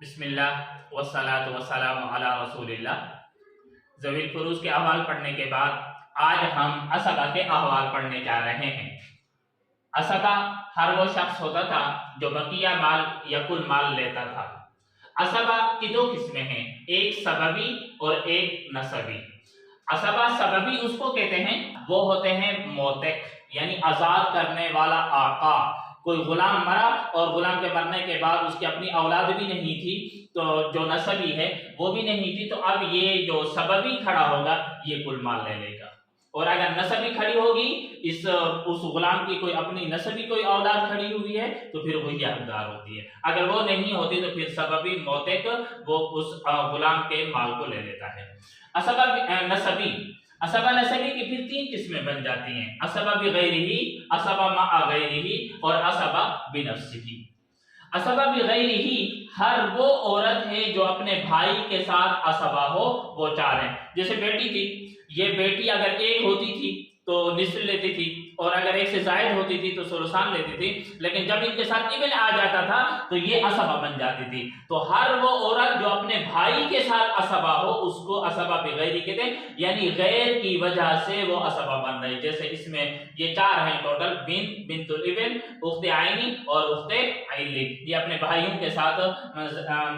بسم اللہ والصلاۃ والسلام علی رسول اللہ۔ ذوی الفروض کے احوال پڑھنے کے بعد آج ہم عصبہ کے احوال پڑھنے جا رہے ہیں۔ عصبہ ہر وہ شخص ہوتا تھا جو بقیہ مال یا کل مال لیتا تھا۔ عصبہ کی دو قسمیں ہیں، ایک سببی اور ایک نسبی۔ عصبہ سببی اس کو کہتے ہیں، وہ ہوتے ہیں موتق یعنی آزاد کرنے والا آقا۔ کوئی غلام مرا اور غلام کے مرنے کے بعد اس کی اپنی اولاد بھی نہیں تھی، تو جو نسبی ہے وہ بھی نہیں تھی، تو اب یہ جو سببی کھڑا ہوگا یہ کل مال لے لے گا۔ اور اگر نسبی کھڑی ہوگی، اس غلام کی کوئی اپنی نسبی کوئی اولاد کھڑی ہوئی ہے تو پھر وہی حقدار ہوتی ہے۔ اگر وہ نہیں ہوتی تو پھر سببی موتق وہ اس غلام کے مال کو لے لیتا ہے۔ عصبہ نسبی کی پھر تین قسمیں بن جاتی ہیں، عصبہ بغیرہ، عصبہ مع غیرہ اور عصبہ بنفسہ۔ عصبہ بغیرہ ہر وہ عورت ہے جو اپنے بھائی کے ساتھ عصبہ ہو، وہ چار ہیں۔ جیسے بیٹی تھی، یہ بیٹی اگر ایک ہوتی تھی تو نصف لیتی تھی، اور اگر ایک سے زائد ہوتی تھی تو ثلثان لیتی تھی، لیکن جب ان کے ساتھ ابن آ جاتا تھا تو یہ عصبہ بن جاتی تھی۔ تو ہر وہ عورت جو اپنے بھائی کے ساتھ عصبہ ہو اس کو عصبہ بغیر کہتے ہیں، یعنی غیر کی وجہ سے وہ عصبہ بن رہی۔ جیسے اس میں یہ چار ہیں ٹوٹل، بنت الابن، اخت عینی اور اخت علی، یہ اپنے بھائیوں کے ساتھ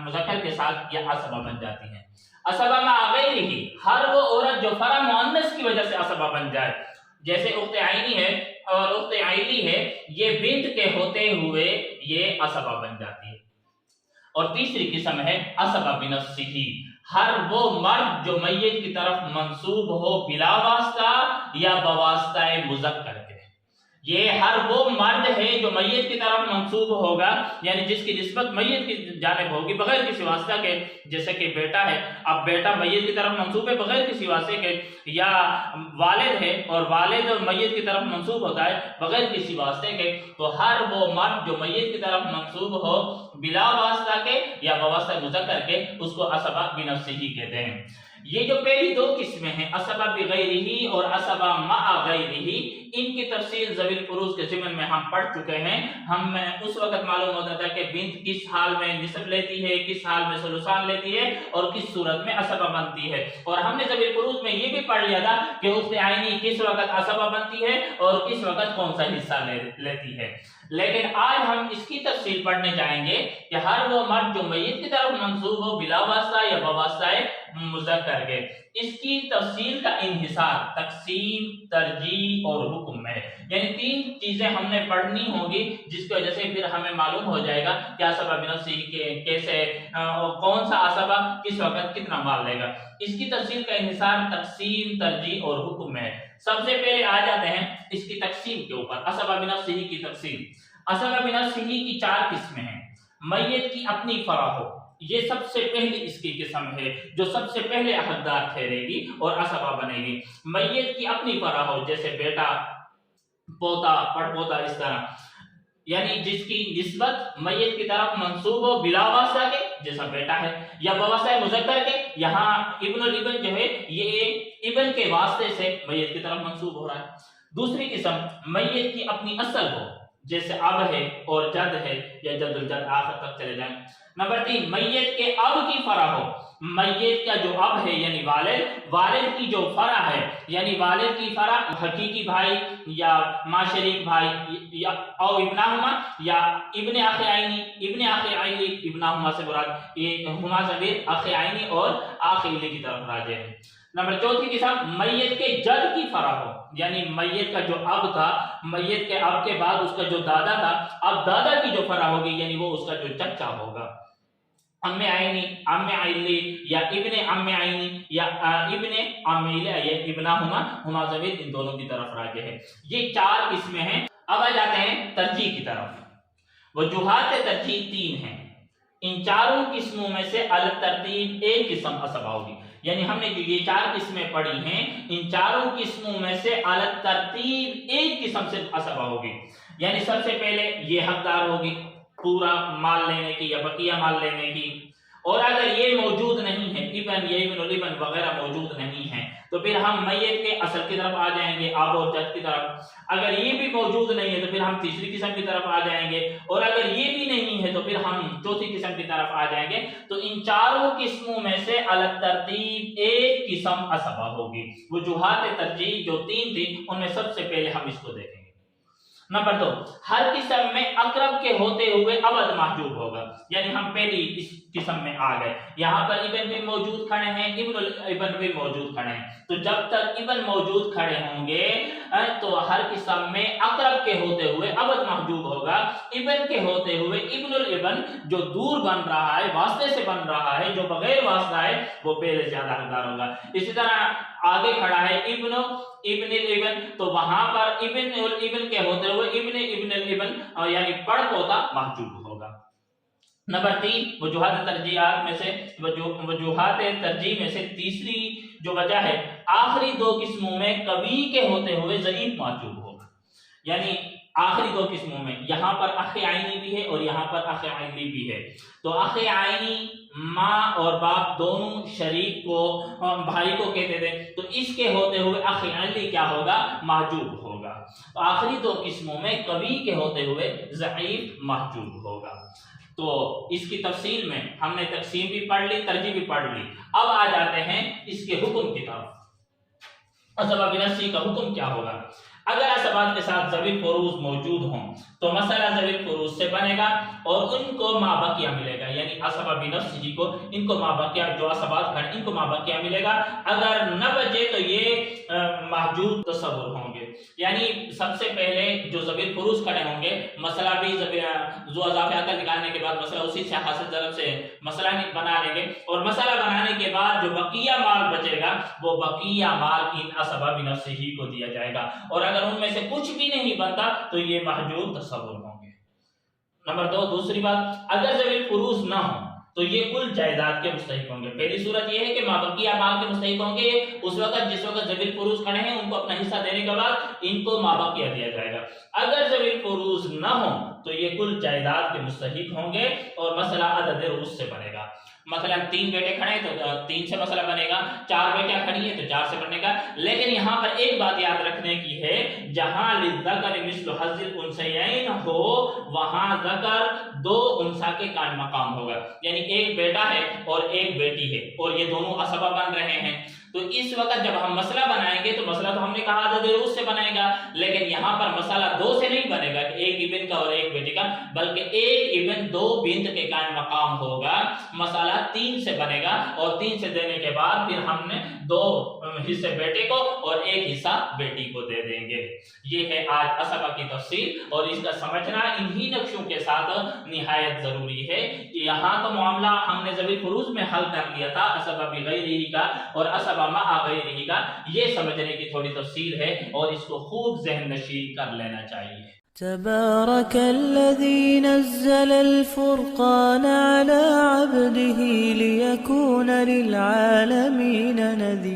مذکر کے ساتھ یہ عصبہ بن جاتی ہیں۔ عصبہ مع غیرہ ہر وہ عورت جو فرع مؤنث کی وجہ سے عصبہ بن جائے، جیسے اخت عینی ہے اور اخت علی ہے، یہ بنت کے ہوتے ہوئے یہ عصبہ بن جاتی ہے۔ اور تیسری قسم ہے عصبہ بنفسہ، ہر وہ مرد جو میت کی طرف منسوب ہو بلا واسطہ یا بواسطہ مذکر کے۔ یہ ہر وہ مرد ہے جو میت کی طرف منسوب ہوگا، یعنی جس کی نسبت میت کی جانب ہوگی بغیر کسی واسطہ کے، جیسے کہ بیٹا ہے، اب بیٹا میت کی طرف منسوب ہے بغیر کسی واسطے کے، یا والد ہے اور والد میت کی طرف منسوب ہوتا ہے بغیر کسی واسطے کے، تو ہر وہ مرد جو میت کی طرف منسوب ہو بلا واسطہ کے یا بواسطہ مذکر کے، اس کو عصبہ بنفسہ کہتے ہیں۔ یہ جو پہلی دو قسمیں ہیں، عصبہ بغیرہ اور عصبہ مع غیرہ، ان کی تفصیل ذوی الفروض کے ضمن میں ہم پڑھ چکے ہیں۔ ہم اس وقت معلوم ہوتا تھا کہ بنت کس حال میں نصف لیتی ہے، کس حال میں ثلثان لیتی ہے اور کس صورت میں عصبہ بنتی ہے، اور ہم نے ذوی الفروض میں یہ بھی پڑھ لیا تھا کہ اخت عینی کس وقت عصبہ بنتی ہے اور کس وقت کون سا حصہ لیتی ہے۔ لیکن آج ہم اس کی تفصیل پڑھنے جائیں گے کہ ہر وہ مرد جو میت کی طرف منسوب ہو بلا واسطہ یا بواسطہ مذکر کے، اس کی تفصیل کا انحصار تقسیم، ترجیح اور حکم ہے۔ یعنی تین چیزیں ہم نے پڑھنی ہوگی جس کی وجہ سے پھر ہمیں معلوم ہو جائے گا کہ عصبہ بنفسہ کیسے، کون سا عصبہ کس وقت کتنا مال لے گا۔ اس کی تفصیل کا انحصار تقسیم، ترجیح اور حکم ہے۔ سب سے پہلے آ جاتے ہیں اس کی تقسیم کے اوپر، عصبہ بنفسہ کی تقسیم۔ عصبہ بنفسہ کی چار قسمیں ہیں۔ میت کی اپنی فرع ہو، یہ سب سے پہلی اس کی قسم ہے جو سب سے پہلے حقدار ٹھہرے گی اور عصبہ بنے گی۔ میت کی اپنی فرع ہو، جیسے بیٹا، پوتا، پڑپوتا، اس طرح، یعنی جس کی نسبت میت کی طرف منسوب ہو بلا واسطہ کے، جیسا بیٹا ہے، یا بواسطہ مذکر کے، یہاں ابن الابن جو ہے یہ ابن کے واسطے سے میت کی طرف منسوب ہو رہا ہے۔ دوسری قسم میت کی اپنی اصل ہو، جیسے اب ہے اور جد ہے یا جد الجد، آخر تک چلے جائیں۔ نمبر 3، میت کے اب کی فرع ہو، میت کا جو اب ہے یعنی والد کی جو فرع ہے، یعنی والد کی فرع حقیقی بھائی یا ماشریک بھائی، یا او ابنہما یا ابن اخ عینی، ابنہما سے مراد یہ ہما ضمیر اخ عینی اور اخ علی کی طرف راجع ہے۔ نمبر چوتھی قسم میت کے جد کی فرع ہو، یعنی میت کا جو اب تھا، میت کے اب کے بعد اس کا جو دادا تھا، اب دادا کی جو فرع ہوگی یعنی وہ اس کا جو چچا ہوگا۔ ام عینی، ام علی یا ابن ام عینی یا ابن ام علی یا ابنہما، ہما ضمیر ان دونوں کی طرف راجع ہے۔ یہ چار قسمیں ہیں۔ اب آ جاتے ہیں ترجیح کی طرف۔ وجوہات ترجیح تین ہیں، ان چاروں قسموں میں سے الترتیب ایک قسم عصبہ ہوگی، یعنی ہم نے جو یہ چار قسمیں پڑھی ہیں ان چاروں قسموں میں سے الترتیب ایک قسم سے عصبہ ہوگی، یعنی سب سے پہلے یہ حقدار ہوگی پورا مال لینے کی یا بقیہ مال لینے کی، اور اگر یہ موجود نہیں ہے، ابن یہ ابن الابن وغیرہ موجود نہیں ہے، تو پھر ہم میت کے اصل کی طرف آ جائیں گے، آب اور جد کی طرف۔ اگر یہ بھی موجود نہیں ہے تو پھر ہم تیسری قسم کی طرف آ جائیں گے، اور اگر یہ بھی نہیں ہے تو پھر ہم چوتھی قسم کی طرف آ جائیں گے۔ تو ان چاروں قسموں میں سے الگ ترتیب ایک قسم عصبہ ہوگی۔ وجوہات ترجیح جو 3 تھی ان میں سب سے پہلے ہم اس کو دیکھیں گے۔ نمبر 2، ہر قسم میں اقرب کے ہوتے ہوئے ابد محجوب ہوگا، یعنی ہم پہلی اس قسم میں آ گئے، یہاں پر ابن بھی موجود کھڑے ہیں، ابن الابن بھی موجود کھڑے ہیں، تو جب تک ابن موجود کھڑے ہوں گے تو ہر قسم میں اقرب کے ہوتے ہوئے ابد محجوب ہوگا، ابن کے ہوتے ہوئے ابن الابن جو دور بن رہا ہے، واسطے سے بن رہا ہے، جو بغیر واسطہ ہے، وہ پہلے زیادہ حقدار ہوگا۔ اسی طرح آگے کھڑا ہے ابن الابن، تو وہاں پر ابن الابن کے ہوتے ہوئے ابن الابن یعنی پڑ پوتا محجوب ہوگا۔ نمبر 3، وجوہات ترجیحات میں سے وجوہات ترجیح میں سے تیسری جو وجہ ہے، آخری 2 قسموں میں قوی کے ہوتے ہوئے ضعیف محجوب ہوگا، یعنی آخری 2 قسموں میں یہاں پر اخ عینی بھی ہے اور یہاں پر اخ عینی بھی ہے، تو اخ عینی ماں اور باپ دونوں شریک کو بھائی کو کہتے تھے، تو اس کے ہوتے ہوئے اخ عینی کیا ہوگا؟ محجوب ہوگا۔ تو آخری 2 قسموں میں قوی کے ہوتے ہوئے ضعیف محجوب ہوگا۔ تو اس کی تفصیل میں ہم نے تقسیم بھی پڑھ لی، ترجیح بھی پڑھ لی، اب آ جاتے ہیں اس کے حکم کی طرف۔ عصبہ بنفسی کا حکم کیا ہوگا؟ اگر عصبات کے ساتھ ذوی الفروض موجود ہوں تو مسئلہ ذوی الفروض سے بنے گا اور ان کو ما بقیہ ملے گا، یعنی عصبہ بنفسی کو ان کو ما بقیہ، جو عصبات کھڑے ان کو ما بقیہ ملے گا۔ اگر نہ بچے تو یہ محجوب تصور ہوں گے، یعنی سب سے پہلے جو ذوی الفروض کھڑے ہوں گے، مسئلہ بھی ذو اضافہ عقل نکالنے کے بعد مسئلہ اسی سے حاصل ضرب سے مسئلہ بنا لیں گے، اور مسئلہ بنانے کے بعد جو بقیہ مال بچے گا وہ بقیہ مال ان عصبہ بنفسی کو دیا جائے گا، اور اگر ان میں سے کچھ بھی نہیں بنتا تو یہ محجوب تصور ہوں گے۔ نمبر 2، دوسری بات، اگر ذوی الفروض نہ ہوں تو یہ کل جائیداد کے مستحق ہوں گے۔ پہلی صورت یہ ہے کہ ما بقیہ مال کے مستحق ہوں گے، اس وقت جس وقت ذوی الفروض کھڑے ہیں ان کو اپنا حصہ دینے کے بعد ان کو ما بقیہ دیا جائے گا۔ اگر ذوی الفروض نہ ہوں تو یہ کل جائیداد کے مستحق ہوں گے اور مسئلہ عدد رؤوس سے بنے گا۔ مثلا 3 بیٹے کھڑے ہیں تو 3 سے مسئلہ بنے گا، 4 بیٹیاں کھڑی ہیں تو 4 سے بنے گا۔ لیکن یہاں پر ایک بات یاد رکھنے کی ہے، جہاں للذکر مثل حظ الانثیین ہو وہاں ذکر 2 انثیٰ کے قائم مقام ہوگا، یعنی ایک بیٹا ہے اور ایک بیٹی ہے اور یہ دونوں عصبہ بن رہے ہیں، تو اس وقت جب ہم مسئلہ بنائیں گے تو مسئلہ تو ہم نے کہا عدد رؤوس سے بنے گا، لیکن یہاں پر مسئلہ 2 سے نہیں بنے گا کہ ایک ابن کا اور ایک بیٹی کا، بلکہ ایک ابن 2 بنت کے قائم مقام ہوگا، مسئلہ 3 سے بنے گا، اور 3 سے دینے کے بعد پھر ہم نے 2 حصے بیٹے کو اور 1 حصہ بیٹی کو دے دیں گے۔ یہ ہے آج عصبہ کی تفصیل، اور اس کا سمجھنا انہی نقشوں کے ساتھ نہایت ضروری ہے۔ یہاں تو معاملہ ہم نے ذوی الفروض میں حل کر لیا تھا، عصبہ بغیرہ کا اور عصبہ مع غیرہ کا، یہ سمجھنے کی تھوڑی تفصیل ہے اور اس کو خوب ذہن نشین کر لینا چاہیے۔ تبارك الذي نزل الفرقان على عبده ليكون للعالمين نذيرا